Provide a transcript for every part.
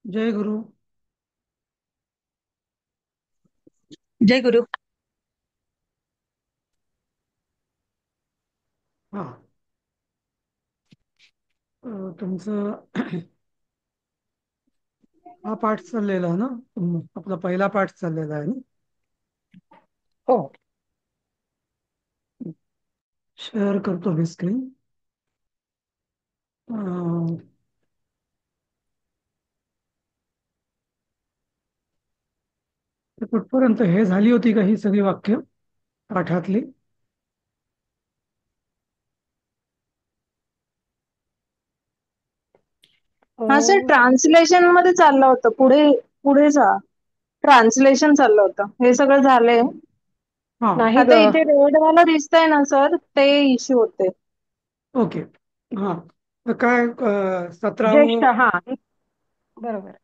जय गुरु. जय गुरु. हा. तुमचं हा पाठ चाललेला ना? आपला पहिला पाठ चाललेला आहे ना? हो. शेअर करतो मी स्क्रीन. कुठपर्यंत हे झाली होती का ही सगळी वाक्य पाठातली? हा सर, ट्रान्सलेशन मध्ये चाललं होतं. पुढे पुढे जा. ट्रान्सलेशन चाललं होतं. हे सगळं झालंय. हा. आता इथे रेडवाला दिसतंय ना सर, ते इश्यू होते. ओके. हा. तर काय ज्येष्ठ, 17. हा. बरोबर.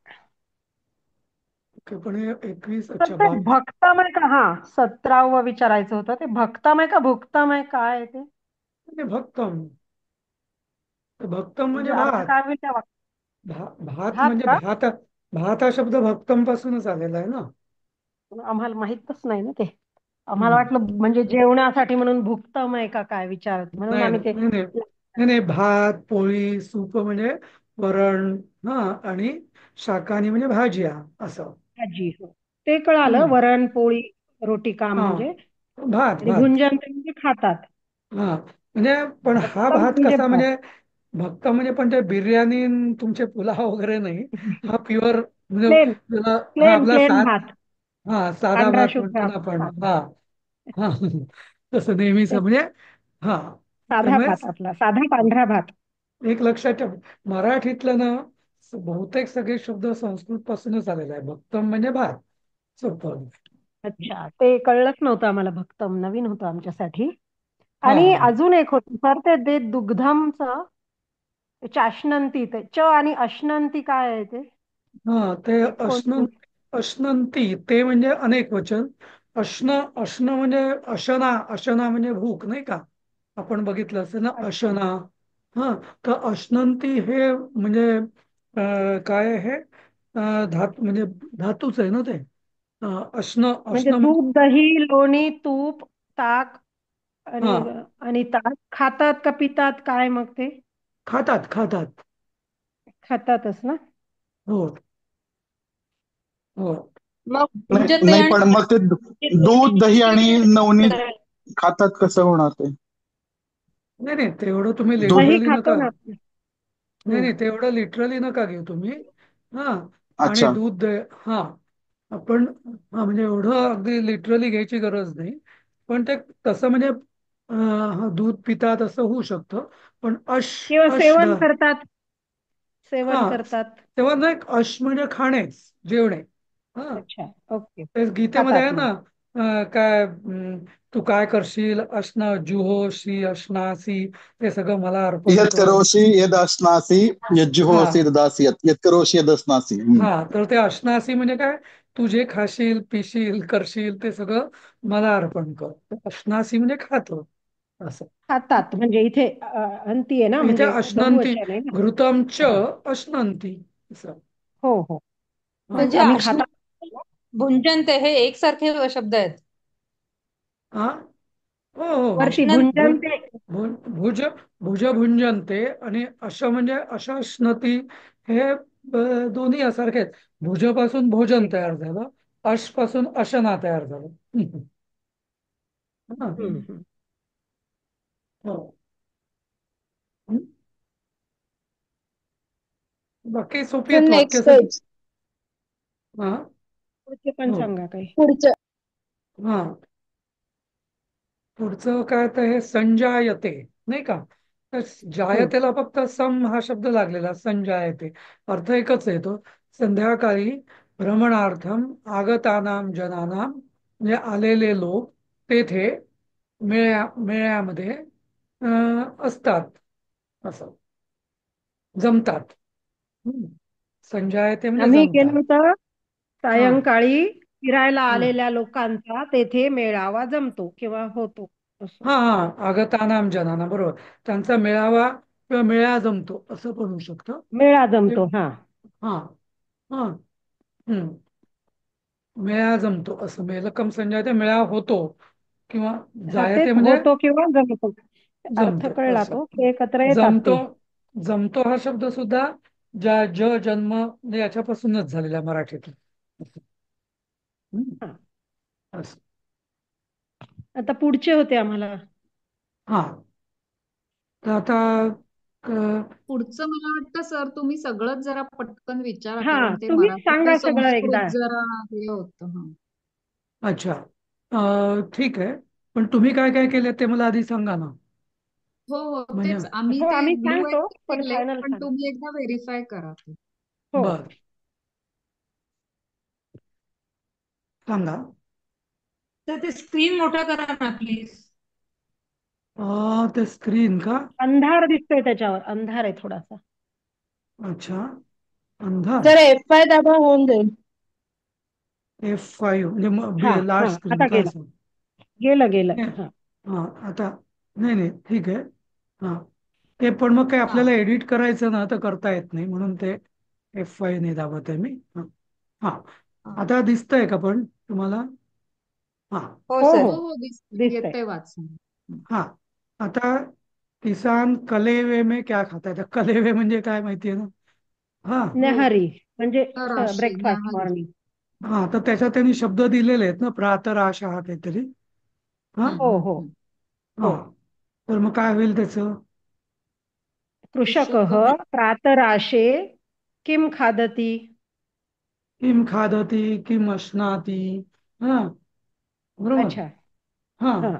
ओके, पण हे 21. तर अच्छा, ते 22. भक्तमय का? हा, 17व विचारायचं होतं. ते भक्तमय का भुक्तमय काय आहे ते? म्हणजे भक्तम. भक्तम म्हणजे म्हणजे अर्थ भात. काय होईल त्या भात भात म्हणजे का? भात. भात हा शब्द भक्तम पासूनच आलेला आहे ना? आम्हाला माहितच नाही ना ते. आम्हाला हम्म. वाटलं म्हणजे जेवणासाठी म्हणून भुक्तमय का काय विचारत, म्हणून नाही आम्ही नाही ते. नाही नाही नाही नाही. भात पोळी सूप म्हणजे वरण. हा. आणि शाकानी म्हणजे भाज्या असं. भाजी, हो. ते कळालं, हम्म. वरण पोळी रोटी काम हा. म्हणजे. भात आणि भात. भुंजन ते म्हणजे खातात. हा. म्हणजे पण हा भक्तम भात म्हणजे कसा भात. म्हणजे भक्त म्हणजे पण ते बिर्याणी न तुमचे पुलाव वगैरे नाही. हा प्युअर म्हणजे प्लेन. त्याला. हा प्लेन आपला प्लेन भात. हा साधा पांढरा भात शुभ्र म्हणतो ना आपला आपण. भात. हा. हा. तसं नेहमीच तेच. म्हणजे. हा. साधा त्यामुळे भात, आपला साधा पांढरा भात. एक लक्षात ठेव. मराठीतलं ना बहुतेक सगळे शब्द संस्कृत पासूनच आलेला आहे. भक्तम म्हणजे भात. सोपं. अच्छा, ते कळलंच नव्हतं आम्हाला. भक्तम नवीन होतं आमच्यासाठी. हा आणि हा अजून एक होतं सर, ते दुग्धमचं चाशनंती. ते च आणि अश्नंती काय आहे ते? हा. ते एक कोणती? अश्नंती ते म्हणजे अनेक वचन. अश्न म्हणजे अशना. अशना म्हणजे भूक नाही का? आपण बघितलं असेल ना अच्छा. अशना. हा. तर अश्नंती हे म्हणजे काय आहे? म्हणजे धातूच आहे ना ते. अश्न म्हणजे अश्न म्हणजे. दूध दही लोणी तूप ताक हा. आणि आणि ताक खातात का पितात काय मग ते? खातात खातात. खातातच ना. हो. हो. मग नाही भुंजते नाही, आणि पण मग ते दूध दही आणि नवनीत खातात कसं होणार ते? नाही नाही, तेवढं तुम्ही दूध. दही लिटरली खातो नका. ना. नाही हम्म. नाही, तेवढं लिटरली नका घेऊ तुम्ही. हा. आणि अच्छा. दूध हा. आपण हा म्हणजे एवढं अगदी लिटरली घ्यायची गरज नाही. पण ते तसं म्हणजे हा, दूध पितात असं होऊ शकतं. पण किंवा अश सेवन करतात. हा. सेवन करतात. तेव्हा ना एक म्हणजे खाणेच. जेवणे. हा. अच्छा. ओके. ते गीतेमध्ये आहे खातात ना. मग. काय तू काय करशील अश्न जुहोशी अश्नासी ते सगळं मला अर्पण यत कर. करोषि यद अश्नासि हा. यज्जुहोसि ददासि यत करोषि यद अश्नासि. हा. तर ते अश्नासी म्हणजे काय? तू जे खाशील पिशील करशील ते सगळं मला अर्पण कर. तर अश्नासी म्हणजे खातो असं. खातात म्हणजे इथे अंती आहे ना, इथे म्हणजे अश्नंती. बहुवचन आहे ना. घृतम च हा. अश्नंती असं. हो हो. हा. म्हणजे आम्ही आष्ण खातात. भुंजनते हे एकसारखे शब्द आहेत. हा. हो हो. वरती आष्ण भुंजन ते. भुज भुज भुंजनते आणि अश म्हणजे अशा हे दोन्ही यासारखे आहेत. भुजपासून भोजन तयार झालं. अश पासून अशना तयार झालं. हा. हम्म. हो. हं. बाकी सोपी सर आहेत वाक्य नेक्स्ट सगळी. पेज. हा. पुढचे पण हो. सांगा काही. पुढचं. हा. पुढचं काय तर हे संजायते नाही का? तर हम्म. जायतेला फक्त सम हा शब्द लागलेला. संजायते अर्थ एकच आहे तो. संध्याकाळी भ्रमणार्थम आगतानाम जनानाम म्हणजे आलेले लोक तेथे मेळ्यामध्ये असतात असं. जमतात. हम्म. संजायते म्हणजे आम्ही केलं जमतात. होतं. हा. सायंकाळी फिरायला हा. आलेल्या लोकांचा तेथे मेळावा जमतो किंवा होतो असं. हा हा. आगतानाम जनाना बरोबर. त्यांचा मेळावा किंवा मेळा जमतो असं पण होऊ शकतं. मेळा ते- जमतो, हा. हा. हा. हम्म. मेळा जमतो असं मेलकम संजायते मेळा होतो किंवा हा तेच जायते म्हणजे होतो किंवा जमतो. अर्थ जमतो कळला असं. तो की एकत्र येतात जमतो ते. जमतो हा शब्द सुद्धा जन्म म्हणजे याच्यापासूनच झालेला आहे मराठीतून. हम्म. हा. असं. आता पुढचे होते आम्हाला. हा. तर आता क- पुढचं मला वाटतं सर तुम्ही सगळंच जरा पटकन विचारा हा कारण ते तुम्हीच मराठीतलं सांगा सगळं एकदा. संस्कृत जरा हे होतं. अच्छा. ठीक आहे. पण तुम्ही काय काय केलं ते मला आधी सांगा ना. हो हो म्हणजे तेच आम्ही हो ते आम्ही ब्लू सांगतो पण केले फायनल पण सांग. तुम्ही एकदा व्हेरीफाय करा ते. हो. बर सांगा. तर ते स्क्रीन मोठं करा ना प्लीज. ते स्क्रीन का? अंधार दिसतोय त्याच्यावर, अंधार आहे थोडासा. अच्छा. अंधार. जरा F5 दाबा होऊन जाईल. F5 हा म्हणजे हा लार्ज स्क्रीन आता का गेलं असं? गेलं गेलं नाही. हा. हा. आता नाही नाही ठीक आहे. हा. ते पण मग काय हा आपल्याला एडिट करायचं ना तर करता येत नाही म्हणून ते F5 ने दाबत आहे मी. हा. हा. हा. आता दिसतंय का पण तुम्हाला? हा. हो हो सर. हो हो हो दिसतंय दिसतंय. येतंय वाचन. हा. आता किसान कलेवे में क्या खाता है? कलेवे म्हणजे काय माहितीये ना? हा. हो न्याहारी म्हणजे तराशी ब्रेकफास्ट न्याहारी. मॉर्निंग. हा. तर त्याच्यात त्यांनी शब्द दिलेले आहेत ना प्रातराश हा काहीतरी. हा. हो हो हम्म. हा. हो. तर मग काय होईल त्याचं? कृषकः कृषक प्रातराशे किम खादती. किम खादती किम अश्नाती. हा. बरोबर. अच्छा. हा. हा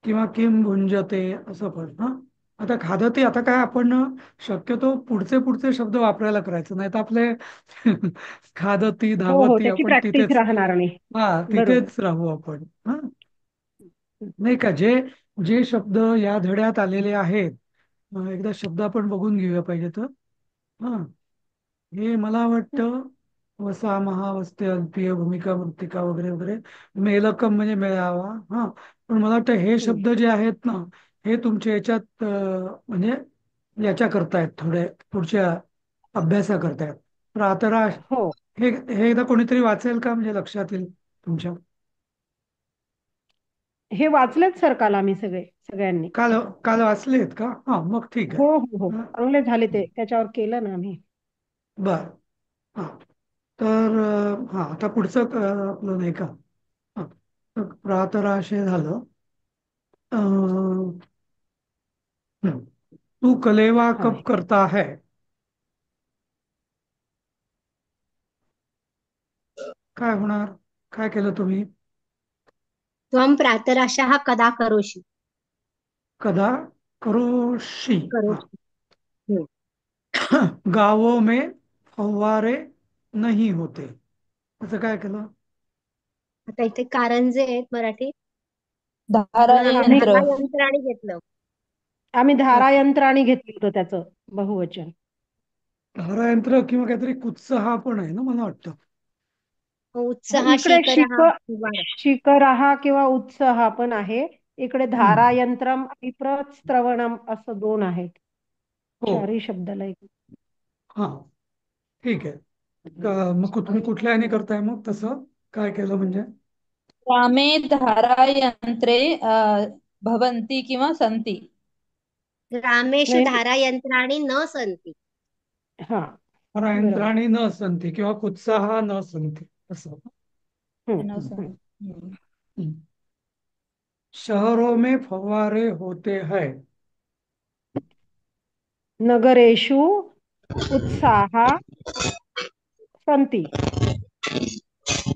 किंवा किम भुंजते असं पण. हा. आता खादती आता काय आपण शक्यतो पुढचे पुढचे शब्द वापरायला करायचं नाही तर आपले खादती हो हो धावती त्याची आपण प्रॅक्टिस तिथेच. राहणार नाही. हा बरोबर. तिथेच राहू आपण. हा. नाही का जे जे शब्द या धड्यात आलेले आहेत एकदा शब्द आपण बघून घेऊया पाहिजे तर. हा. हे मला वाटतं वसा महावस्ते अल्पीय भूमिका मृत्तिका वगैरे वगैरे मेलकम म्हणजे मेळावा. हा. पण मला वाटतं हे हम्म. शब्द जे आहेत ना हे तुमच्या याच्यात म्हणजे याच्या करतायत थोडे पुढच्या अभ्यासा करतायत. प्रातराश हो हे एकदा कोणीतरी वाचेल का म्हणजे लक्षात येईल तुमच्या? हे वाचलेत सर काल आम्ही सगळ्यांनी. काल काल वाचलेत का? हा मग ठीक हो आहे. हो हो हा. चांगले झाले ते त्याच्यावर केलं ना आम्ही. बर. हा. तर हा आता पुढचं आपलं नाही का? हा. तर प्रातराश हे झालं. हम्म. तू कलेवा हा कब करता है? काय होणार? काय केलं तुम्ही? त्वं प्रातराशः कदा करोषि कदा करोशी. हा. करोषि हम्म. गावों में फव्वारे नहीं होते. असं काय केलं? आता इथे कारंजे आहेत मराठीत म्हणून आम्ही आम्ही धारायंत्र. धारा यंत्राने घेतलं. आम्ही धारायंत्राणी घेतलं होतं त्याचं बहुवचन. धारायंत्र किंवा काहीतरी कुत्सहा पण आहे ना मला वाटतं. उत्साह इकडे शीकरः वार. शिकरहा किंवा उत्साह पण आहे. इकडे हम्म. धारायंत्रम आणि प्रस्त्रवणम असं दोन आहेत. हो. चारही शब्दाला एक. हा. ठीक आहे. मग तुम्ही कुठल्या ह्याने करताय मग तसं काय केलं म्हणजे? ग्रामे धारायंत्रे भवन्ति किंवा सन्ति. ग्रामेषु नाही धारायंत्राणि न सन्ति. हा बरोबर. धारायंत्राणी न संती किंवा कुत्साहा न संती असं. हम्म, न हम्म. सन्ति. हम्म. हम्म. शहरों में फव्वारे होते हैं. नगरेषु उत्साहा सन्ति.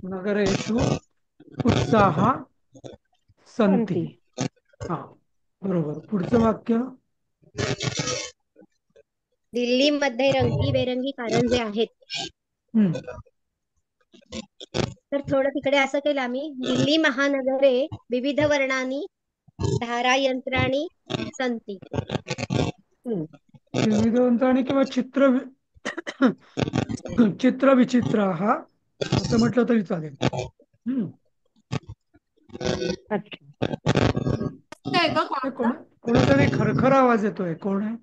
नगरेषु उत्साहा संती. सन्ति. हा. बरोबर. पुढचं वाक्य. दिल्लीमध्ये रंगीबेरंगी कारंजे आहेत. हम्म. तर थोडं तिकडे असं केलं आम्ही दिल्ली महानगरे विविध वर्णानी धारायंत्राणि सन्ति. हम्म. विविधवंताने किंवा चित्र विचित्र हा असं म्हटलं तरी चालेल. हम्म. अच्छा. आहे का हे कोणाचा? कोणाचा तरी खरखर आवाज येतोय. कोण आहे?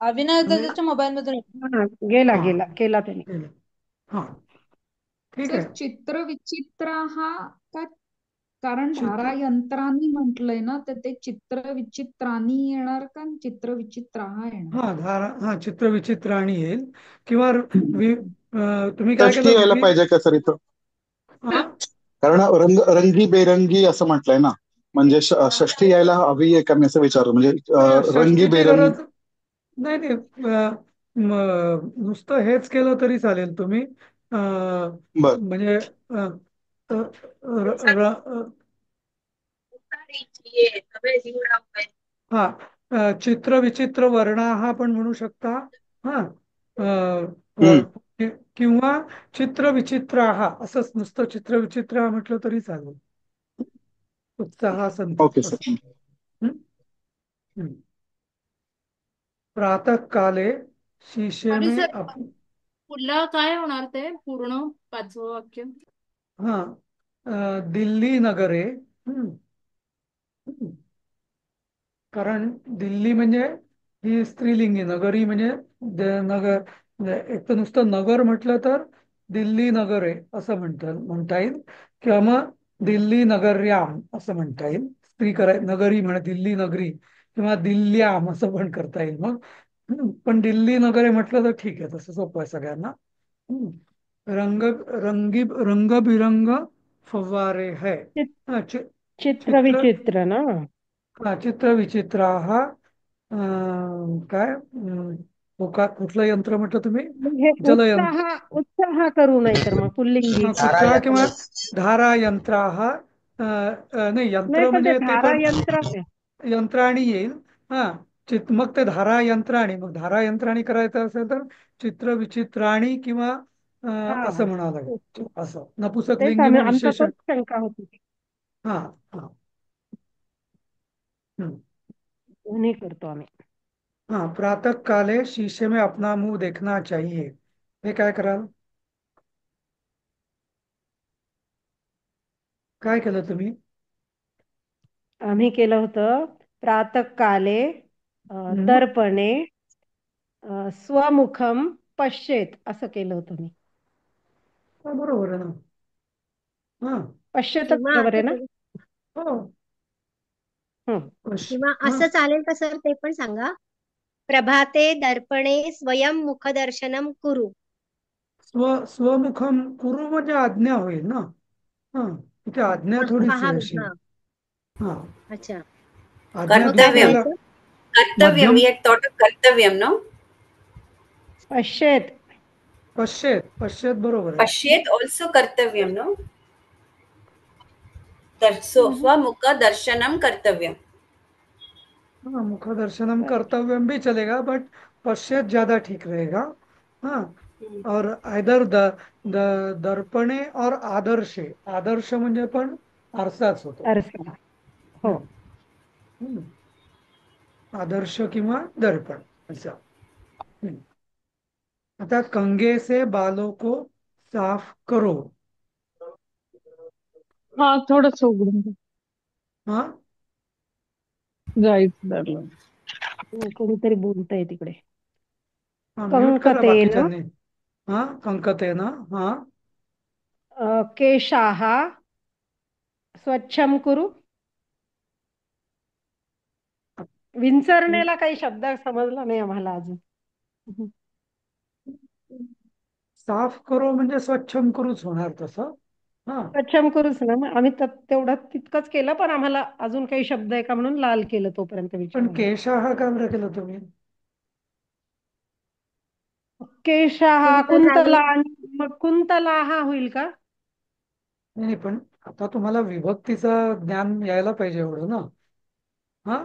अविनाश आणि दादाच्या मोबाईल मधून हा, गेला हा गेला केला त्याने. केलं. हा ठीक सर आहे. चित्र विचित्र हा काय, कारण चित्र धारायंत्रांनी म्हटलंय ना, तर ते चित्र विचित्रांनी येणार का चित्र विचित्र हा येणार? हा चित्र विचित्र आणि येईल किंवा तुम्ही काय षष्टी केलं यायला पाहिजे का सर इथं? हा कारण रंगी बेरंगी असं म्हटलंय ना, म्हणजे षष्टी यायला हवी आहे का मी असं विचारतो, म्हणजे नाही, रंगी षष्टीची बेरंगी. गरज नाही नाही. नुसतं हेच केलं तरी चालेल तुम्ही. बर. म्हणजे अ, र- र- हा चित्र विचित्र वर्णा हा पण म्हणू शकता. हा हम्म. किंवा चित्र विचित्र हा असंच नुसतं चित्र विचित्र म्हटलं तरी चालेल. उत्साह ओके संतप्त असं. सर. हं? हं. प्रातःकाले शीशे आणि में सर पुढला काय होणार ते पूर्ण 5वं वाक्य? हा दिल्ली नगरे. हं. हं. कारण दिल्ली म्हणजे ही स्त्रीलिंगी, नगरी म्हणजे नगर. एक तर नुसतं नगर म्हटलं तर दिल्ली नगर आहे असं म्हणता येईल, किंवा मग दिल्ली नगर्याम असं म्हणता येईल. स्त्री नगरी म्हणे दिल्ली नगरी, किंवा दिल्ल्याम असं पण करता येईल मग. पण दिल्ली नगर आहे म्हटलं तर ठीक आहे, तसं सोपं आहे सगळ्यांना. हम्म. रंगबिरंग फव्वारे है. हा, चित्र चित्र विचित्र ना. हा चित्र विचित्र हा काय कुठलं यंत्र म्हटलं तुम्ही? हे उत्साह, जलयंत्र. उत्साह करू नाही तर मग पुल्लिंगी. हा कुठला किंवा धारा यंत्र हा नाही, नाही यंत्र पण ते म्हणजे ते धारा पण यंत्र आहे. यंत्राणी येईल. हा मग ते धारा यंत्राणी, मग धारा यंत्राणी करायचं असेल तर चित्र विचित्राणी किंवा हा असं म्हणावं लागेल. असं नपुसक तेच लिंगी मग आमचा विशेषण. तोच शंका होती. हा हा. हम्म. दोन्ही करतो आम्ही. हाँ, प्रातः काले शीशे में अपना मुंह देखना चाहिए. हे काय कराल? काय केलं तुम्ही? आम्ही केलं होतं प्रातःकाले हम्म. दर्पणे स्वमुखम पश्येत असं केलं होतं मी. हा, बरोबर आहे ना. हा. पश्येतच किंवा बरोबर आहे असं ना. हो. हम्म. किंवा हा. असं चालेल का सर, ते पण सांगा. प्रभाते दर्पणे स्वयं मुखदर्शनम कुरु. स्वमुखम कुरु म्हणजे आज्ञा होईल ना. हा, इथे आज्ञा थोडीच आहे अशी. हा, हा, अच्छा. आज्ञा मग काय कर्तव्यम. दुसऱ्याला करायचं? कर्तव्यम. मध्यम We had thought of Kartavyam, no? पश्येत. पश्चेत बरोबर आहे. पश्येत also कर्तव्यम, no? स्वमुख दर्शनम कर्तव्यम. हाँ, मुखदर्शनम कर्तव्यम भी चलेगा, बट पश्चात ज्यादा ठीक रहेगा. हाँ, और आयदर दर्पणे और आदर्शे. आदर्श म्हणजे पण आरसाच होतो. आरसा. हो. हम्म. हम्म. आदर्श किंवा दर्पण असं. हम्म. आता कंगे से बालों को साफ करो. हा थोडस उघडून दे. हा, जायचं धरलं. कोणीतरी बोलतंय तिकडे. हा म्यूट करा कंकतेन बाकीच्यांनी. हा, कंकते ना. हा, केशाः स्वच्छम कुरु. विंचरण्याला काही शब्द समजला नाही आम्हाला अजून. साफ करो म्हणजे स्वच्छम करूच होणार तसं. हा, स्वच्छम कुरुच ना. मग आम्ही तेवढं तितकंच केलं, पण आम्हाला अजून काही शब्द आहे का म्हणून लाल केलं तोपर्यंत पण विचारलं. केशा का बरं केलं तुम्ही? केशाः कुंतलानी. कुंतला, आणि मग कुंतला हा होईल का? नाही, पण आता तुम्हाला विभक्तीचं ज्ञान यायला पाहिजे एवढं ना. हा,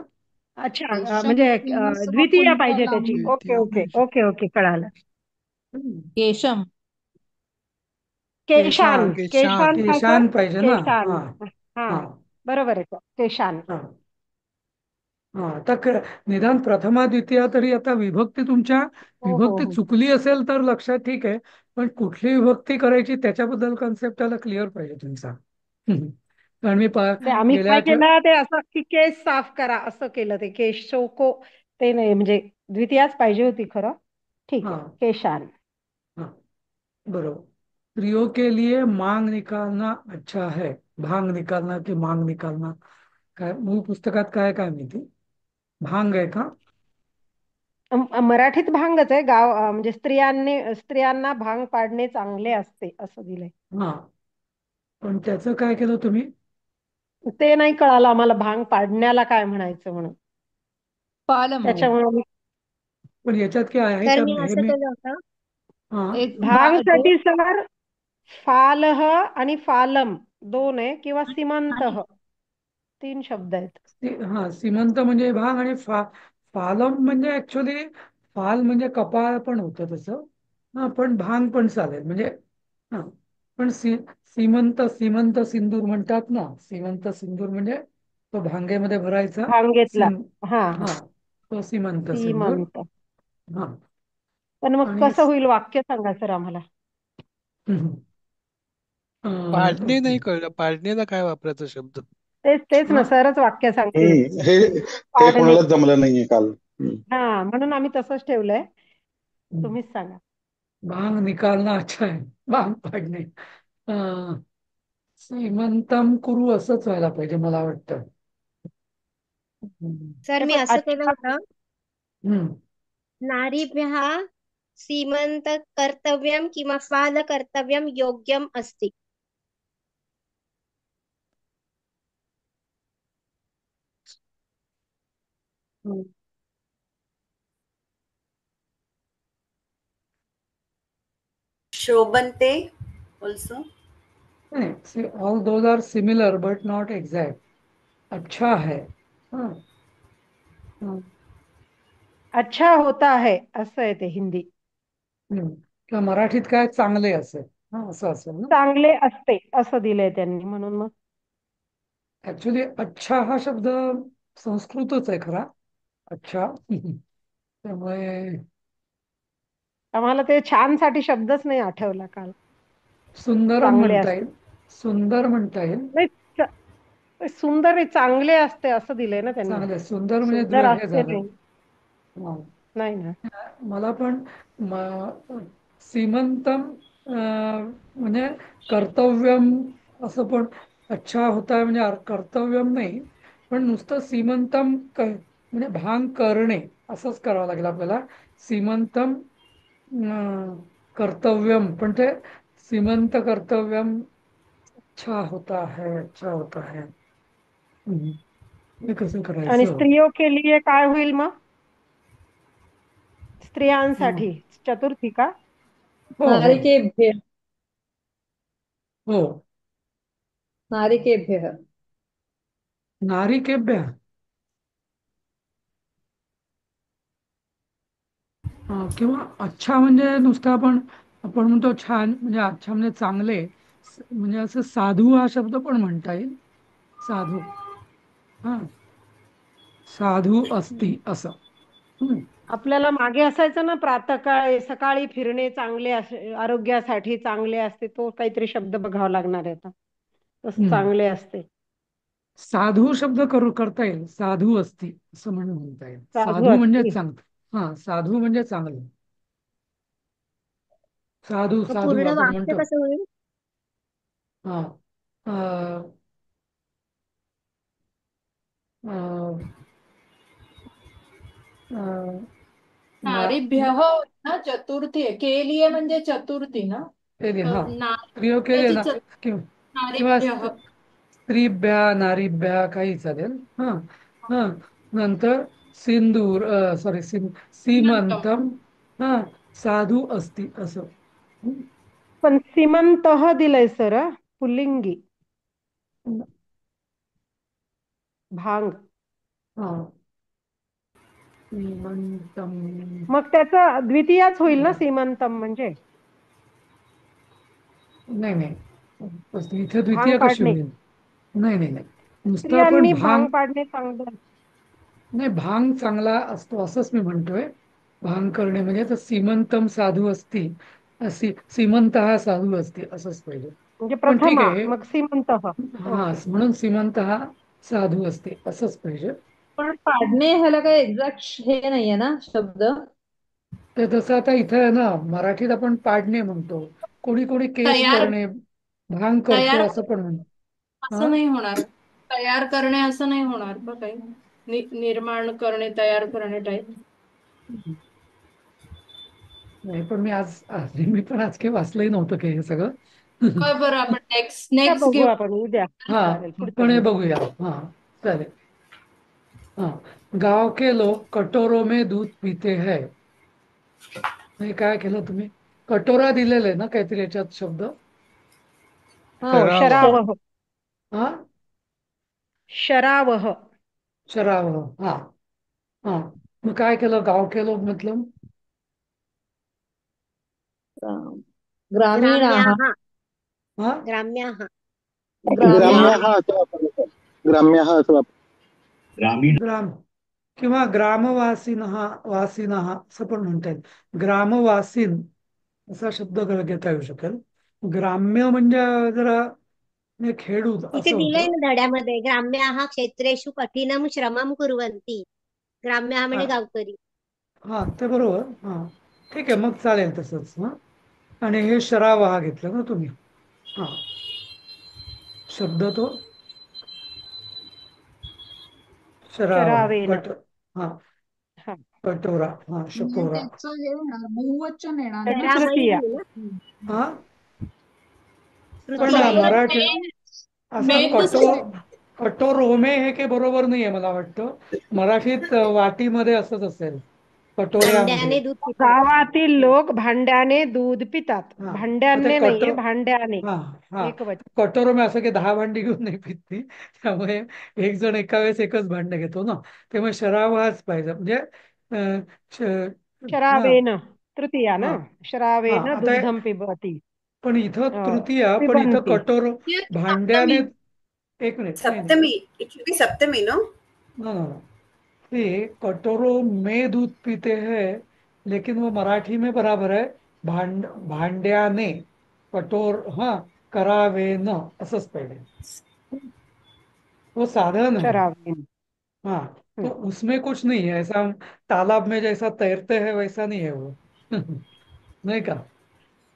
अच्छा, केशम म्हणजे क्लीनसह द्वितीय पाहिजे त्याची. कुंतलानी. ओके ओके ओके ओके, कळालं. हम्म. केशम. केशान. केशान काय सर? केशान पाहिजे ना. केशान. हा हा, हा बरोबर आहे सर, केशान. हा हा. आता निदान प्रथमा द्वितीया तरी, आता विभक्ती तुमच्या हो हो विभक्ती हो. चुकली असेल तर लक्षात ठीक आहे, पण कुठली विभक्ती करायची त्याच्याबद्दल कन्सेप्ट त्याला क्लिअर पाहिजे तुमचा. कारण मी ते आम्ही गेल्या काय केलं, ते असं की केस साफ करा असं केलं. ते केश चौको ते नाही, म्हणजे द्वितीयाच पाहिजे होती खरं. ठीक हाँ आहे, केशान. हाँ बरोबर. स्त्रियों के लिए मांग निकालना अच्छा है. भांग निकालना की मांग निकालना, काय मूळ पुस्तकात काय काय माहिती. भांग आहे का? मराठीत भांगच आहे. म्हणजे स्त्रियांना भांग पाडणे चांगले असते असं दिलंय. हा, पण त्याचं काय केलं तुम्ही? ते नाही कळालं आम्हाला भांग पाडण्याला काय म्हणायचं म्हणून. पालम. त्याच्यामुळे पण याच्यात काय आहे तर का मी हे असं मी. केलं होतं. हा भांगसाठी सर फालह आणि फालम दोन आहे, किंवा सीमंतः 3 शब्द आहेत. हा, सीमंत म्हणजे भांग आणि फालम म्हणजे ऍक्च्युली फाल म्हणजे कपाळ पण होतं तसं. हा, पण भांग पण चालेल म्हणजे. हा, पण सीमंत सीमंत सिंदूर म्हणतात ना. सीमंत सिंदूर म्हणजे तो भांगेमध्ये भरायचा. भांगेतला. हा हा, हा, तो सीमंत सिंदूर. सीमंत. हा, पण मग आणि कसं होईल वाक्य सांगा सर आम्हाला. हम्म. पाडणे ओके. नाही कळलं, पाडणेला काय वापरायचा शब्द? तेच ना, हा, सरच वाक्य सांगतील. हे हे पाडणे. कोणालाच जमलं नाहीये काल. हा, म्हणून आम्ही तसंच ठेवलंय. तुम्हीच सांगा. भांग निकालना अच्छा है. भांग पाडणे. सीमंतम कुरु असंच व्हायला पाहिजे मला वाटतं. हम्म. सर मी पण असं केलं अच्छा. होतं. हम्म. नारीभ्यः सीमंत कर्तव्यम किंवा फाल कर्तव्यम योग्यम अस्ति. हम्म. शोभन्ते also. नहीं, all those are similar but not exact. अच्छा है. हाँ. हाँ. अच्छा होता है असं आहे ते हिंदी. किंवा मराठीत काय चांगले असेल. हा, असं असेल ना. चांगले असते असं दिलंय त्यांनी, म्हणून मग. ऍक्च्युली अच्छा हा शब्द संस्कृतच आहे खरा. अच्छा. त्यामुळे आम्हाला ते छान साठी शब्दच नाही आठवला काल. सुंदरम चांगले म्हणता असते येईल. सुंदर म्हणता येईल. नाही. सुंदर आहे, चांगले असते असं दिलंय ना त्यांनी. चांगले सुंदर म्हणजे सुंदर हे असते झालं. नाही. हा. नाही ना. मला पण सीमंतम म्हणजे कर्तव्यम असं पण. अच्छा होता है म्हणजे कर्तव्यम नाही, पण नुसतं सीमंतम म्हणजे भांग करणे असंच करावं लागेल आपल्याला. सीमंतम कर्तव्यम, पण ते सीमंत कर्तव्यम अच्छा होता है. अच्छा होता है. हे कसं आणि करायचं? स्त्रियों के लिए काय होईल मग? हं. स्त्रियांसाठी चतुर्थी का? हो हो नारिकेभ्यः. हो. नारिकेभ्यः. नारिकेभ्य. किंवा अच्छा म्हणजे नुसतं आपण म्हणतो छान, म्हणजे अच्छा म्हणजे चांगले. म्हणजे असं साधू हा शब्द पण म्हणता येईल. साधू. हा, साधू असती असं. हम्म. आपल्याला मागे असायचं ना, प्रातःकाळी सकाळी फिरणे चांगले आरोग्यासाठी चांगले असते. तो काहीतरी शब्द बघावा लागणार आहे आता. तसं हम्म. चांगले असते. साधू शब्द करता येईल. साधू असती असं म्हणून म्हणता येईल. साधू साधू म्हणजे असते. चांगलं. हा, साधू म्हणजे चांगलं. साधू मग साधू पूर्ण आपण वाक्य म्हणतो. कसं होईल? हा. अं, अं, अं, ना नारीभ्यः ना चतुर्थी आहे. केलीये म्हणजे चतुर्थी ना. केली. हा, स्त्रियो केली नारीची ना. किंवा नारीभ्यः. स्त्रीभ्या नारीभ्या काही चालेल. हा. हा, नंतर सिंदूर सॉरी सीमंतम. सीमंतम. हा, साधू असती असं. पण सीमंतः दिलंय सर, पुल्लिंगी. भांग. हा, सीमंतम. मग त्याचं द्वितीयाच होईल ना सीमंतम म्हणजे. नाही नाही, इथे भांग द्वितीय कशी पाडणे. होईल? नाही नाही नाही, नुसतं आपण स्त्रियांनी भांग भांग. पाडणे चांगलं. नाही, भांग चांगला असतो असंच मी म्हणतोय. भांग करणे म्हणजे तर सीमंतम साधू असती. सीमंत हा साधू असते असंच पाहिजे. म्हणजे पण ठीक प्रथमा आहे. मग सीमंतः. हा, ओके. म्हणून सीमंत हा साधू असते असंच पाहिजे. पण पाडणे ह्याला काही एक्झॅक्ट हे नाहीये ना शब्द. तर तसं आता इथं आहे ना, मराठीत आपण पाडणे म्हणतो, कोणी कोणी केस तयार करणे, भांग करतो तयार असं पण म्हणतो. हा असं नाही होणार. तयार करणे असं नाही होणार बघ काही. निर्माण करणे, तयार करणे टाईप. नाही, पण मी पण आज काही वाचलंही नव्हतं की हे सगळं. काय बरं, आपण नेक्स्ट उद्या नेक्स्ट बघू घेऊ. आपण उद्या. हा, चालेल, पुढचं पण हे घेऊ. बघूया. हा, चालेल. हा, गाव के लोग कटोरों में दूध पीते हैं. हे काय केलं तुम्ही? कटोरा दिलेलं आहे ना काहीतरी याच्यात शब्द. हो, शराव. शरावह. हा, शरावह. शराब. हा. हा, मग काय केलं? गाव के लोग मतलब ग्रामीणाः. ग्राम्याः हा, ग्राम्याः ग्रामीण. ग्राम्य हा असं वापरलं. ग्राम्य हा असं ग्राम किंवा वासिनः असं पण म्हणता येईल. ग्रामवासीन असा शब्द घेता येऊ शकेल. ग्राम्य म्हणजे जरा म्हणजे खेडूत इथे असं दिलंय होतं. ना धड्यामध्ये, ग्राम्याः क्षेत्रेषु कठिनं श्रमं कुर्वन्ति. ग्राम्याः हा, म्हणजे गावकरी. हा, ते बरोबर. हा, ठीक आहे, मग चालेल तसंच. हा, आणि हे शराब हा घेतला ना तुम्ही. हा, शब्द तो शराव. शरावेन. हा, हा, कटोरा. हा, म्हणजे शकोरा. त्याचं हे होणार बहुवचन येणार ना. तृतीया. तृतीया हा, पण तृतीया बरोबर येईल. आहे. मराठी असा मेन तसं कटोरोमे हे काही बरोबर नाहीये मला वाटतं. मराठीत वाटीमध्ये असंच असेल, कटोऱ्यामध्ये. भांड्याने दूध पितात. गावातील लोक भांड्याने दूध पितात. हा, मग ते भांड्याने नाहीये, भांड्याने. हा, हा, एक वचन. कटोरोमे असं की 10 भांडी घेऊन नाही पित ती. त्यामुळे एक जण एका वेळेस एकच भांडं घेतो ना, त्यामुळे शराब हाच पाहिजे. म्हणजे अं, श- हा, शरावेन. तृतीया हा, ना. हा, शरावेन आता दुग्धम पिबती. पण इथं अ, तृतीया, पण इथं पिबन्ति. कटोरो भांड्याने. सप्तमी. एक मिनिट, नाही नाही, Saptami. It should be Saptami, no? no, no, no. ये कटोरों में दूध पीते हैं, लेकिन वो मराठी में बराबर है. भांड्याने कटोर, हाँ, करावे न असंच पहिले. वो साधन है. शरावेन. हाँ, तो हम्म. उसमें कुछ नहीं है ऐसा. हम तालाब में जैसा तैरते हैं वैसा नहीं है वो. नहीं का?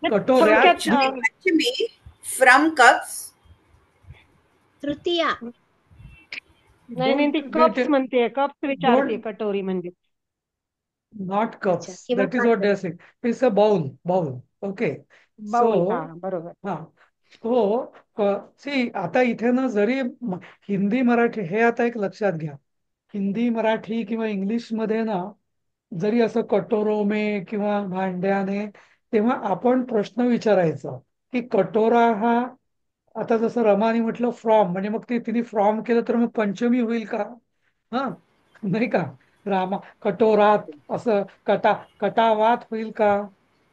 It कटोऱ्यात should be Pachami from cups. Tritiya. नाही नाही, डोंट ती गेट कप्स म्हणते, कप्स विचारते डोंट कटोरी म्हणजे. not अच्छा, cups. किंवा That is what they पात्र. are saying. It's a bowl. Okay. Bowl. हा, So, बरोबर. हा, सी आता इथे ना जरी हिंदी मराठी हे आता एक लक्षात घ्या. हिंदी मराठी किंवा इंग्लिश मध्ये ना जरी असं कटोरो में किंवा भांड्याने, तेव्हा आपण प्रश्न विचारायचा की कटोरा हा, आता जसं रमाने म्हटलं फ्रॉम, म्हणजे मग ते तिने फ्रॉम केलं तर मग पंचमी होईल का? हा, नाही का? रामा कटोरात असं कटावात होईल का?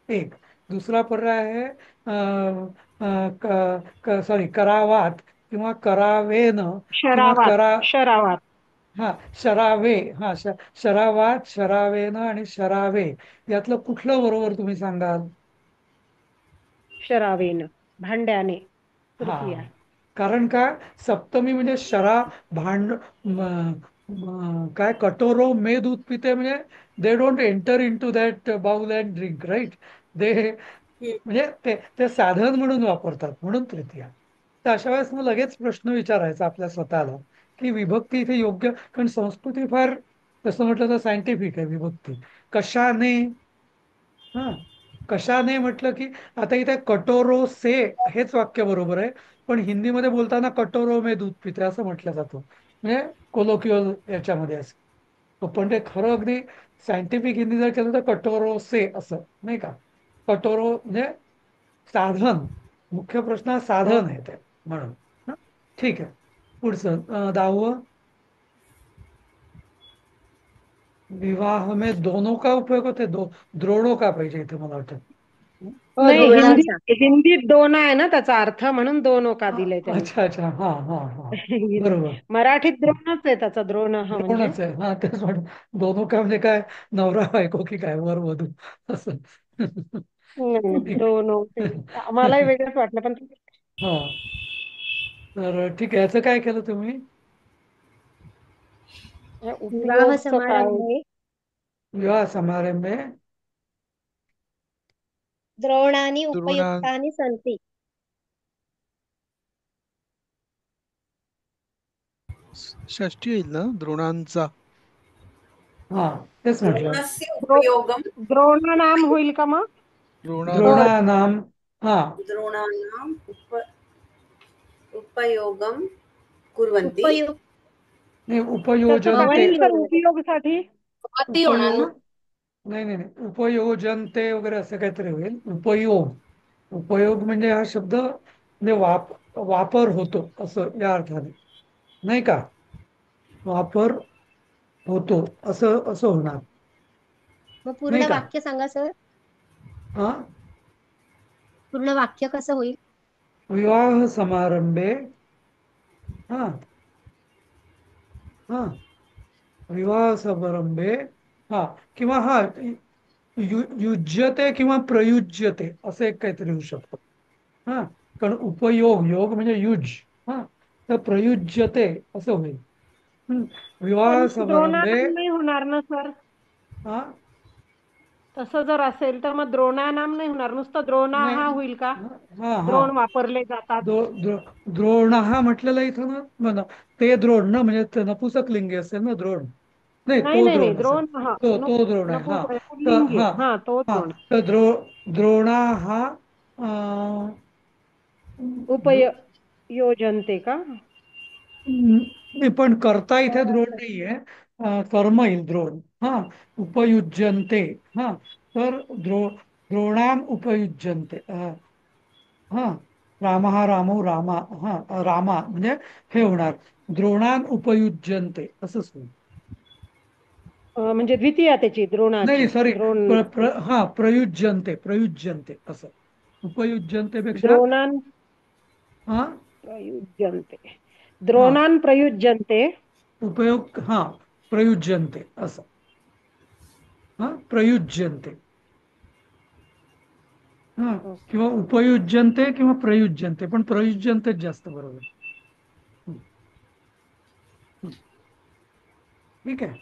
एक. दुसरा पर्याय आहे सॉरी, करावात किंवा करावेन किंवा शरावात. शरावात. हा, शरावे. हा, शरावात, शरावेन आणि शरावे यातलं कुठलं बरोबर तुम्ही सांगाल? शरावेन. भांड्याने. हा, तृतीया. कारण का? सप्तमी म्हणजे भांड काय कटोरो मे दूध पिते, म्हणजे they don't enter into that bowl and drink, right? They म्हणजे ते ते साधन म्हणून वापरतात, म्हणून तृतीया. तर अशा वेळेस मग लगेच प्रश्न विचारायचा आपल्या स्वतःला की विभक्ती इथे योग्य, कारण संस्कृती फार, तसं म्हटलं तर सायंटिफिक आहे विभक्ती. कशाने? हा, कशाने म्हटलं की आता इथे कटोरो से हेच वाक्य बरोबर आहे, पण हिंदीमध्ये बोलताना कटोरो में दूध पिते असं म्हटलं जातं, म्हणजे कोलोक्युअल याच्यामध्ये असं. पण ते खरं अगदी सायंटिफिक हिंदी जर केलं तर कटोरो से असं, नाही का? कटोरो म्हणजे साधन. मुख्य प्रश्न हा हो. साधन आहे ते, म्हणून. हं? ठीक आहे, पुढचं 10वं. विवाह में दोनों का उपयोग होते, द्रोणों का पाहिजे इथे मला वाटतं. नाही, द्रोणाचा. हिंदीत दोन आहे ना त्याचा अर्थ, म्हणून दोन का दिलंय त्यांनी. अच्छा अच्छा, हा हा हा, बरोबर. मराठीत द्रोणच आहे त्याचा, द्रोण हा म्हणजे. द्रोणच आहे. हा, तेच म्हणून दोनों का म्हणजे काय, नवरा बायको की काय, वर वधू असं. नाही, दोन. मलाही वेगळंच वाटलं पण. हा, तर ठीक आहे, याचं काय केलं तुम्ही? हे विवाह उपयोगचं काय? समारंभे विवाह समारंभे द्रोणानि द्रोणा उपयुक्तानि सन्ति. षष्टी येईल ना द्रोणांचा. हा तेच म्हटलं. द्रोणस्य द्रो उपयोगं द्रोणानाम होईल का मग? द्रोणानाम द्रोणानाम हा द्रोणानाम् उपयोगं कुर्वन्ति. उपयुक्त नाही त्याचं काय उपयोजनते होईल सर उपयोगसाठी? अति होणार ना. उपयोग नाही उपयोजनते वगैरे असं काहीतरी होईल. उपयोग उपयोग म्हणजे हा शब्द म्हणजे वापर होतो असं या अर्थाने नाही का. वापर होतो असं असं होणार मग नाही पूर्ण का. वाक्य सांगा सर. हा पूर्ण वाक्य कसं होईल? विवाह समारंभे हा हा विवाह समारंभे हा किंवा हा युज्यते किंवा प्रयुज्यते असं एक काहीतरी होऊ शकतं. हा कारण उपयोग योग म्हणजे युज हा तर प्रयुज्यते असं होईल. हम्म. पण विवाह समारंभे द्रोणानाम नाही होणार ना सर. हा तसं जर असेल तर मग द्रोणानाम नाही होणार, नुसतं द्रोणा नाही हा होईल का? हा हा द्रोण वापरले जातात. द्रोण हा म्हटलेला इथं ना ते द्रोण ना म्हणजे ते नपुसकलिंगी असेल ना द्रोण. नाही नाही तो नाही नाही द्रोण असेल. द्रोण हा तो द्रोण आहे नपु हा. तर पुल्लिंगी हा हा तो हा द्रोण. तर द्रोणा हा अं, योजनते का? नाही पण करता इथे द्रोण नाहीये. कर्म येईल द्रोण हा उपयुज्यन्ते हा तर द्रोणाम उपयुज्यन्ते हा रामः रामो रामा हा रामा म्हणजे हे होणार द्रोणान उपयुज्यन्ते असंच होईल. म्हणजे द्वितीया त्याची नाही द्रोणाची सॉरी द्रोण हा प्रयुज्यन्ते असं उपयुज्यन्तेपेक्षा द्रोणान हा प्रयुज्यन्ते हा द्रोणान प्रयुज्यन्ते. उपयोग हा प्रयुज्यन्ते असं हा प्रयुज्यन्ते हा किंवा उपयुज्यन्ते किंवा प्रयुज्यन्ते पण प्रयुज्यन्तेच जास्त बरोबर. हं, हं. ठीक आहे.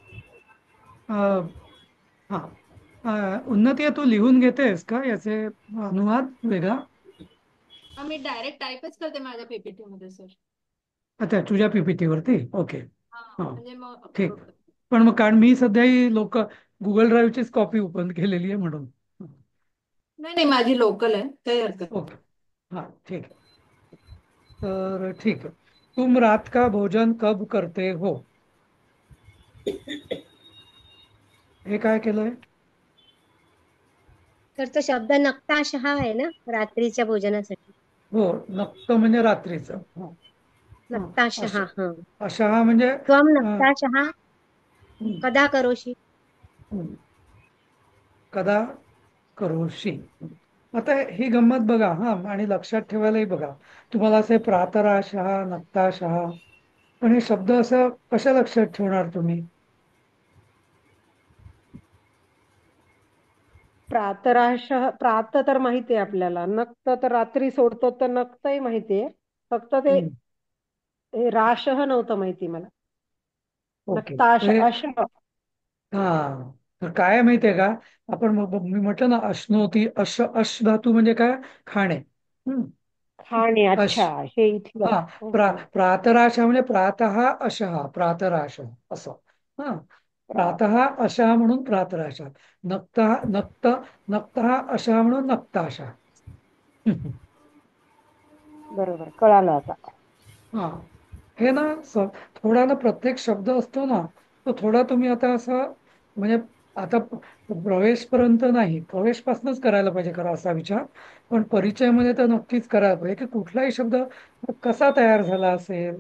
हा उन्नती तू लिहून घेतेस का याचे अनुवाद वेगळा. हा, मी डायरेक्ट टाईपच करते माझ्या पीपीटी मध्ये सर. अच्छा तुझ्या पीपीटी वरती ओके. हा हा म्हणजे मग ठीक. अपलोड करते. पण मग कारण मी सध्या ही गुगल ड्राईव्हचीच कॉपी ओपन केलेली आहे म्हणून. नाही नाही माझी लोकल आहे, काही हरकत नाही. ओके हा ठीक आहे. तर ठीक है. तुम रात का भोजन कब करते हो. हे काय केलंय. तर तो शब्द नक्ताशः आहे ना रात्रीच्या भोजनासाठी. हो नक्त म्हणजे रात्रीचं नक्ताशः हा. अशा म्हणजे त्वम अं, नक्ताशः हं, कदा करोषि. हं. कदा करोशी. आता ही गंमत बघा हा आणि लक्षात ठेवायलाही बघा. तुम्हाला असे प्रातराशः नक्ताशः पण हे शब्द असं कशा लक्षात ठेवणार तुम्ही. प्रात तर माहिती आहे आपल्याला, नक्त तर रात्री सोडतो तर नक्तही माहितीये. फक्त ते हं, राशः नव्हतं माहिती मला. ओके नक्ताश अश हा तर काय माहितीये का आपण मी म्हटलं ना अश्नोती अश धातू म्हणजे काय खाणे. हं. खाणे. अश अच्छा हे इथलं. हा ओके. प्रातराश म्हणजे प्रातः अशः प्रातराश असं हा प्रातः अशा म्हणून प्रातराश नक्त नक्त नक्त अशा म्हणून नक्ताशा. बरोबर कळालं आता. हा हे ना थोडा ना प्रत्येक शब्द असतो ना तो थोडा तुम्ही आता असं म्हणजे आता प्रवेशपर्यंत नाही प्रवेशपासूनच करायला पाहिजे खरा असा विचार. पण परिचयामध्ये तर नक्कीच करायला पाहिजे की कुठलाही शब्द कसा तयार झाला असेल.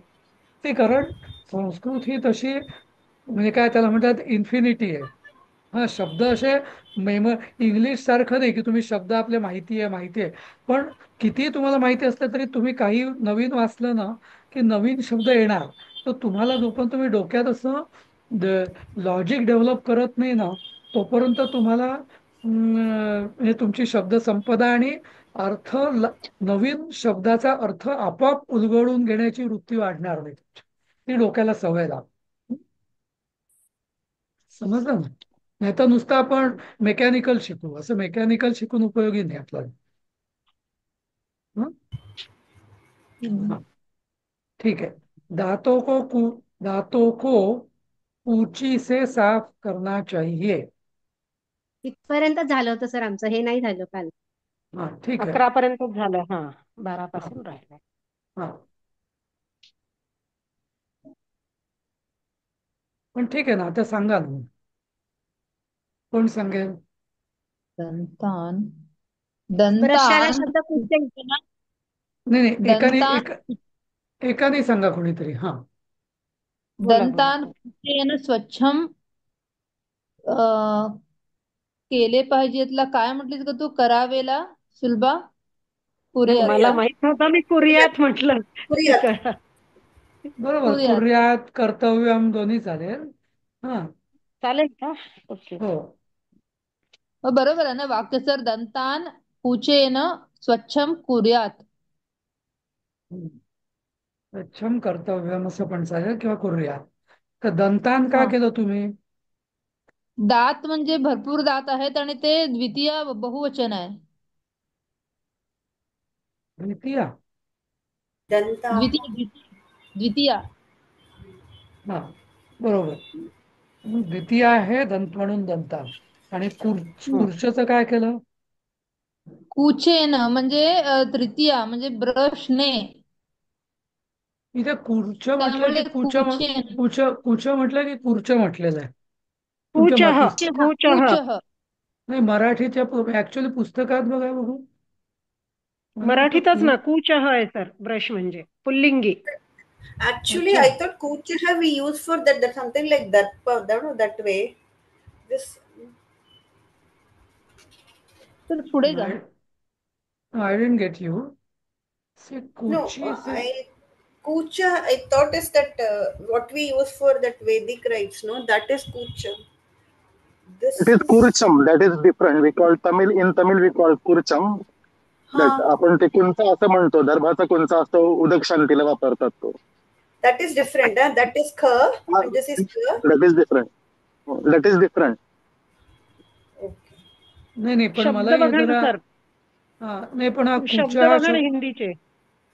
ते कारण संस्कृत ही तशी म्हणजे काय त्याला म्हणतात इन्फिनिटी आहे. हा शब्द असे इंग्लिश सारखं नाही की तुम्ही शब्द आपले माहिती आहे पण किती तुम्हाला माहिती असलं तरी तुम्ही काही नवीन वाचलं ना की नवीन शब्द येणार. तर तुम्हाला जोपर्यंत तुम्ही डोक्यात असं लॉजिक डेव्हलप करत नाही ना तोपर्यंत तुम्हाला म्हणजे तुमची शब्द संपदा आणि अर्थ नवीन शब्दाचा अर्थ आपोआप उलगडून घेण्याची वृत्ती वाढणार नाही ती डोक्याला सवय लागते. समजलं ना? नाही तर नुसतं आपण मेकॅनिकल शिकू, असं मेकॅनिकल शिकून उपयोगी नाही आपल्याला. हं? हा, ठीक है. दांतों को कूची से साफ करना चाहिए. तिथपर्यंत झालं होतं सर आमचं, हे नाही झालं काल. हा, ठीक आहे. 11 पर्यंतच झालं. हा, 12 पासून राहिलं. हा, पण ठीक आहे ना, आता सांगा ना. कोण सांगेल? दंतान स्पर्शाला दंतान शब्द कुठे येतो ना? नाही नाही, दंतान एकाने सांगा कोणीतरी. हा, बोला बोला. दंतान कुचेन स्वच्छम केले पाहिजेतला काय म्हटलीस ग तू? करावेला सुलभा नाही, कुर्यात मला का? माहित नव्हतं, मी कुर्यात म्हटलं. कुर्यात. बरोबर. कुर्यात कुर्यात, कर्तव्यम दोन्ही चालेल. हा, चालेल का? ओके. हो. बरोबर आहे ना वाक्य सर? दंतान कुचेन स्वच्छम कुर्यात. स्वच्छम कर्तव्यम असं पण चालेल, किंवा कुर्यात. तर दंतान का हा, केलं तुम्ही? दात म्हणजे भरपूर दात आहेत आणि ते द्वितीय बहुवचन आहे. द्वितीया. दंता. द्वितीय. हा, बरोबर. द्वितीय आहे दंत म्हणून दंता. आणि कुर्चचं काय केलं? कुचेन म्हणजे तृतीय म्हणजे ब्रशने. इथे कुर्च म्हटलं की त्यामुळे कुचेन कुच म्हटलं की कुर्च म्हटलेलं आहे तुमच्या कूचः कूचः कुचः. नाही, मराठीच्या ऍक्च्युअली पुस्तकात बघा बघू. मला वाटतं मराठीतच ना, कूचः आहे सर. ब्रश म्हणजे पुल्लिंगी. Actually, अच्छा, I thought kucha we use for that something like that. That way. This तर पुढे जा. I didn't get you. Say no, कुची से. I kucha. I thought is that what we use for that Vedic rites. No, that is kucha. It This is is kurcham. That is different. We call Tamil in Tamil we call kurcham. That ha. आपण ते कुंचा असं म्हणतो. दर्भाचा कुंचा असतो, उदक शांतीला वापरतात तो. That is different. Huh? That is kha, and this is ka. That is different. That is different. Okay. नाही नाही, पण शब्द मला हे बघा ना जरा. सर. हा, नाही, पण हा शब्द कुचा बघा ना हिंदीचे.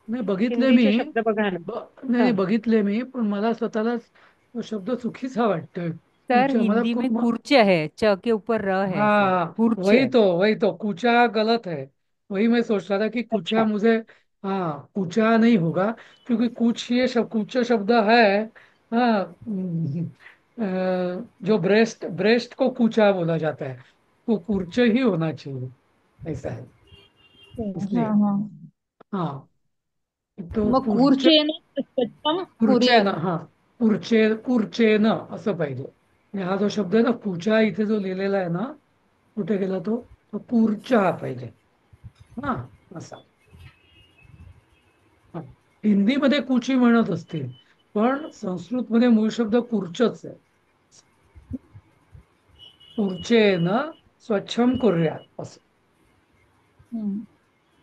नाही बघितले मी. हिंदीचे शब्द बघा ना. नाही हा. बघितले मी, पण मला स्वतःलाच तो शब्द चुकीचा वाटतोय. सर कुचा मला हिंदी में कुर्च है, च के ऊपर र है सर, हाँ, कुर्च वही है। तो वही तो कुचा गलत है। वही मैं सोच रहा था कि कुचा अच्छा. मुझे, हाँ, कुचा नहीं होगा, क्योंकि कुछ ये कुच शब्द है। हाँ, जो ब्रेस्ट ब्रेस्ट को कुचा बोला जाता है, वो कुर्च ही होना चाहिए, ऐसा है। हा इसलिए हा. हाँ, तो मग कुर्च, कुर्चेन स्वच्छम कुर्चेन, कुर्यात. हा, कुर्चेन असं पाहिजे. आणि हा जो शब्द आहे ना कुचा, इथे जो लिहिलेला आहे ना, कुठे गेला तो? तो कुर्चा पाहिजे. हा, असा. हा. हिंदीमध्ये कुची म्हणत असतील, पण संस्कृतमध्ये मूळ शब्द कुर्चच आहे. कुर्चेन स्वच्छम कुर्यात असं.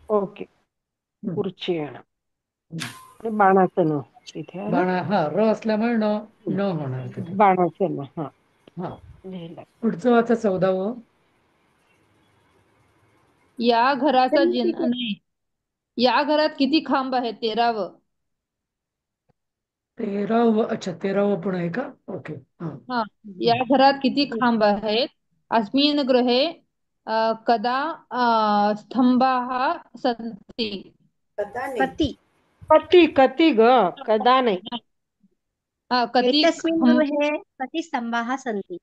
ओके. खुर्चीण. बाणाचं न तिथे आहे ना. बाणा, हा, र असल्यामुळे न न होणार तिथे. बाणाचं न. हा, हा, लिहिलं. पुढचं वाचा 14वं. या घराचा नाही, या घरात किती खांब आहेत? 13वं. 13वं. अच्छा, 13वं पण आहे का? ओके. हा, हा, या घरात किती खांब आहेत? अस्मिन् गृहे कदा स्तंभाः सन्ति? Pata nahi. पती. कती ग, कदा नाही. कति एतस्मिन् गृहे कति स्तंभाः सन्ति?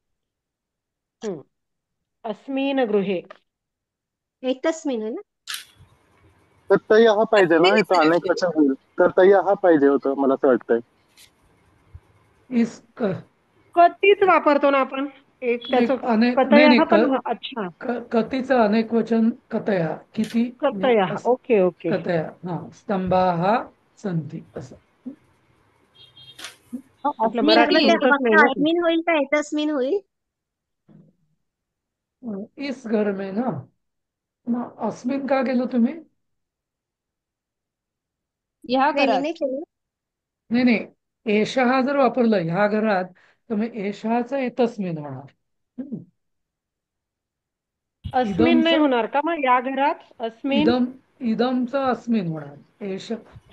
अस्मिन् गृहे. एतस्मिन् है ना? कर्तय्य हा पाहिजे ना, Actually, इथं अनेक वचन होईल. कर्तय्य हा पाहिजे होतं, मला असं वाटतंय. इस कतीच वापरतो ना आपण. एक नाही, त्याचं अनेक नाही कतया नाही, पण. अच्छा, कतीचं अनेक वचन कतया, किती कतया. Okay okay. कतया. हा, स्तंभाः सन्ति असं. आपलं मी मराठी म्हटलं ते तुमचंच नाही वाक्य ना. अस्मिन् होईल का एतस्मिन् होईल? इस घर में ना, मग अस्मिन का केलं तुम्ही? ह्या नाही मी घरात. नाही केलं. नाही नाही, एषः जर वापरलं ह्या घरात, तर मग एषःच एतस्मिन होणार. हम्म. अस्मिन नाही इदमचं होणार का मग या घरात अस्मिन? इदमचं अस्मिन होणार.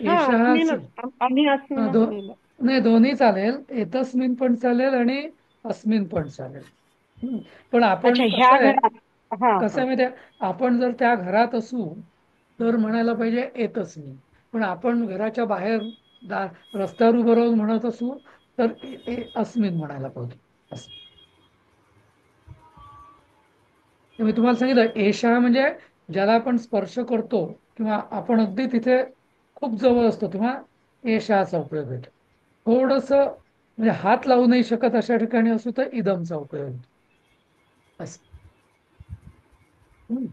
हा एषः अस्मिनच आम्ही हा, अस्मिनच लिहिलं. नाही दोन्ही चालेल, एतस्मिन पण चालेल आणि अस्मिन पण चालेल. पण आपण अच्छा कसं ह्या आहे, घरात. हा कसं हा. आहे माहिती आहे, आपण जर त्या घरात असू तर म्हणायला पाहिजे एतस्मिन. पण आपण घराच्या बाहेर रस्त्यावर उभं राहून म्हणत असू तर अस्मिन म्हणायला पाहिजे असं. मी तुम्हाला सांगितलं एषा म्हणजे ज्याला आपण स्पर्श करतो किंवा आपण अगदी तिथे खूप जवळ असतो तेव्हा एषाचा उपयोग होतो. थोडस म्हणजे हात लावू नाही शकत अशा ठिकाणी असू तर इदमचा उपयोग होतो असं. हम्म.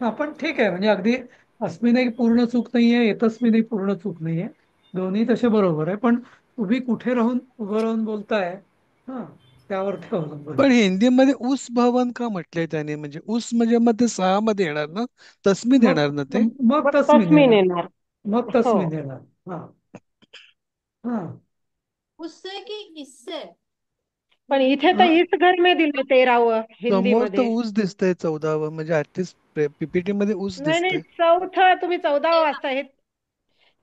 पण ठीक आहे, म्हणजे अगदी अस्मिनही पूर्ण चूक नाहीये, येतस्मिनही पूर्ण चूक नाहीये. दोन्ही तसे बरोबर आहे, पण तुम्ही कुठे राहून उभं राहून बोलताय हा त्यावरती अवलंबून पण आहे. हिंदीमध्ये उस भवन का म्हटलंय त्याने? म्हणजे उस म्हणजे मग ते सहा मध्ये येणार ना, तस्मिन मग येणार ना ते? मग मग तस्मिन तस्मिन येणार. येणार. मग हो. तस्मिन येणार. हा हा. उससे की इससे? पण इथे तर हा इस घर में दिलं 13व हिंदी समोर तर मध्ये. ऊस दिसतंय 14व, म्हणजे ऍटलीस्ट पीपीटी मध्ये ऊस नाही नाही दिसतंय. चौथं तुम्ही 14व वाजता, हे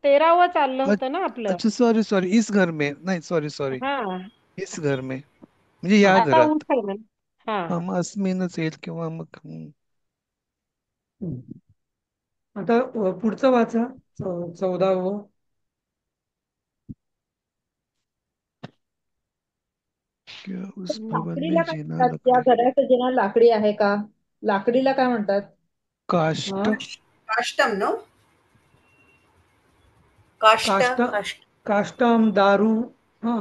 13व चाललं होतं ना आपलं. अच्छा सॉरी सॉरी, इस घर में नाही, सॉरी सॉरी, हा इस घर में म्हणजे या आता घरात. ऊस आहे ना. हा हा. मग अस्मिनच येईल किंवा मग हम्म. आता पुढचं वाचा 14व. क्या उस भवन लाकडीला में काय जीना म्हणतात? या लकड़ी घराचं जिना लाकडी आहे का? लाकडीला काय म्हणतात? हा काष्ट. काष्टम नो काष्ट काष्ट काष्ट काष्टम दारू. हा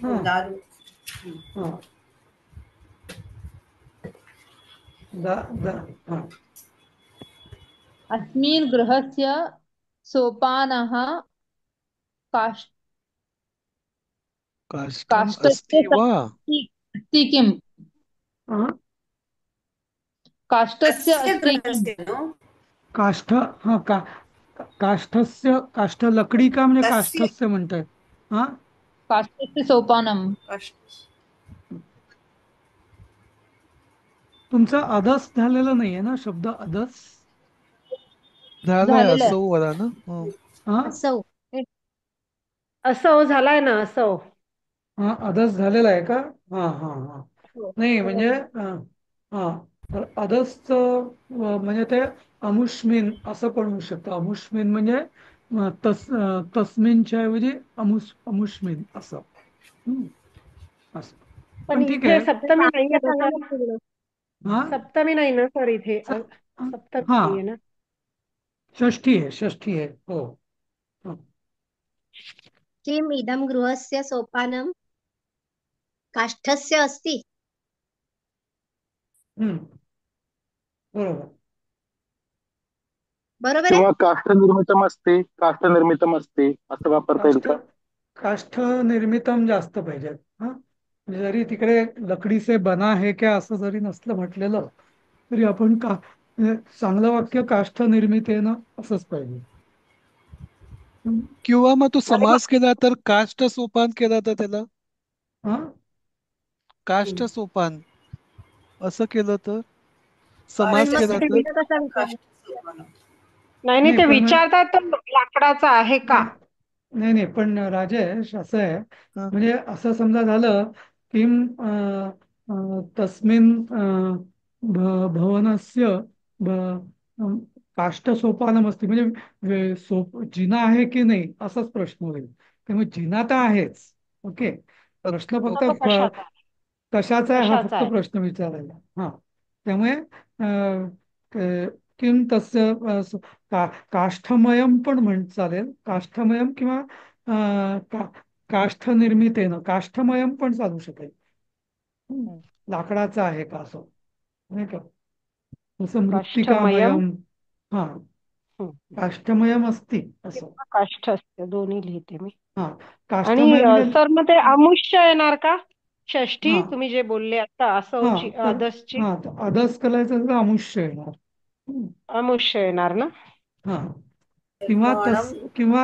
हा दारू हा दा, दा, हा अस्मिन् गृहस्य सोपानः काष् काष्टम काष्ठस्य अस्ति वा? अस्ति किम्? हा. काष्ठस्य अस्य अस्ति किम्? गृहस्य नो काष्ठ हा काष्ठस्य काष्ठ लकडी का म्हणजे तस्य काष्ठस्य म्हणताय? हा काष्ठस्य सोपानम्. काष्ट तुमचा अदस झालेला नाहीये ना शब्द अदस? झालाय झालेलं आहे. असं वाला ना. हा असं असं झालाय ना असं. हा अदस झालेला आहे का? हा हा हा. हो. नाही हो. म्हणजे हा तर अदसच म्हणजे ते अमुष्मिन असं पण होऊ शकतं. अमुष्मिन म्हणजे तस्मिनच्या ऐवजी अमुष्मिन असं. हम्म. असं पण पण ठीक इथे आहे. सप्तमी नाहीये ना सर? हा सप्तमी नाही ना सर इथे? स- सप्तमी हा नाहीये ना? षष्ठी आहे हो. हा. किम इदम गृहस्य सोपानम काष्ठस्य अस्ति. हम्म. बरोबर. बरोबर आहे. किंवा काष्ठ निर्मितम असते असं वापरता येईल काष्ठ का? काष्ठ निर्मितम जास्त पाहिजे. हा म्हणजे जरी तिकडे लकडी से बना है क्या असं जरी नसलं म्हटलेलं तरी आपण म्हणजे चांगलं वाक्य काष्ठ निर्मितेनं असंच पाहिजे. हम्म. किंवा मग तो समास केला तर काष्ट सोपान केला तर त्याला हा काष्ट सोपान असं केलं तर, पण समास मग केला तिथे तर विचार कसा विचार? काष्ट नाही नाही नाही ते पण विचारतात तर लाकडाचा आहे का? नाही नाही नाही, पण राजेश असं आहे हा. म्हणजे असं समजा झालं की तस्मिन भवनस्य काष्ठसोपानमस्ति म्हणजे जिना आहे की नाही असाच प्रश्न होईल. त्यामुळे जिना तर आहेच. ओके. प्रश्न ओके फक्त तो कशाचा आहे? कशाचा आहे हा कशाचा फक्त आहे? प्रश्न विचारायला. हा त्यामुळे किम तस्य काष्ठमयम पण चालेल. काष्ठमयम किंवा काष्ठ निर्मितेनं काष्ठमयम पण चालू शकेल. हम्म. हं. लाकडाचं आहे का असं नाही का? जसं काष्ठमयम. मृत्तिकामयम. हा हं. काष्ठमयम असती असं. किंवा काष्ठ असते दोन्ही लिहिते मी. हा आणि काष्ठमय म्हणजे सर मग ते अमुष्य येणार का? हा षष्ठी तुम्ही जे बोलले आता हा असोची तर अदसची हा तर अदस करायचं तर अमुष्य येणार. हम्म. अमुष्य येणार ना? हा किंवा निर्माणम किंवा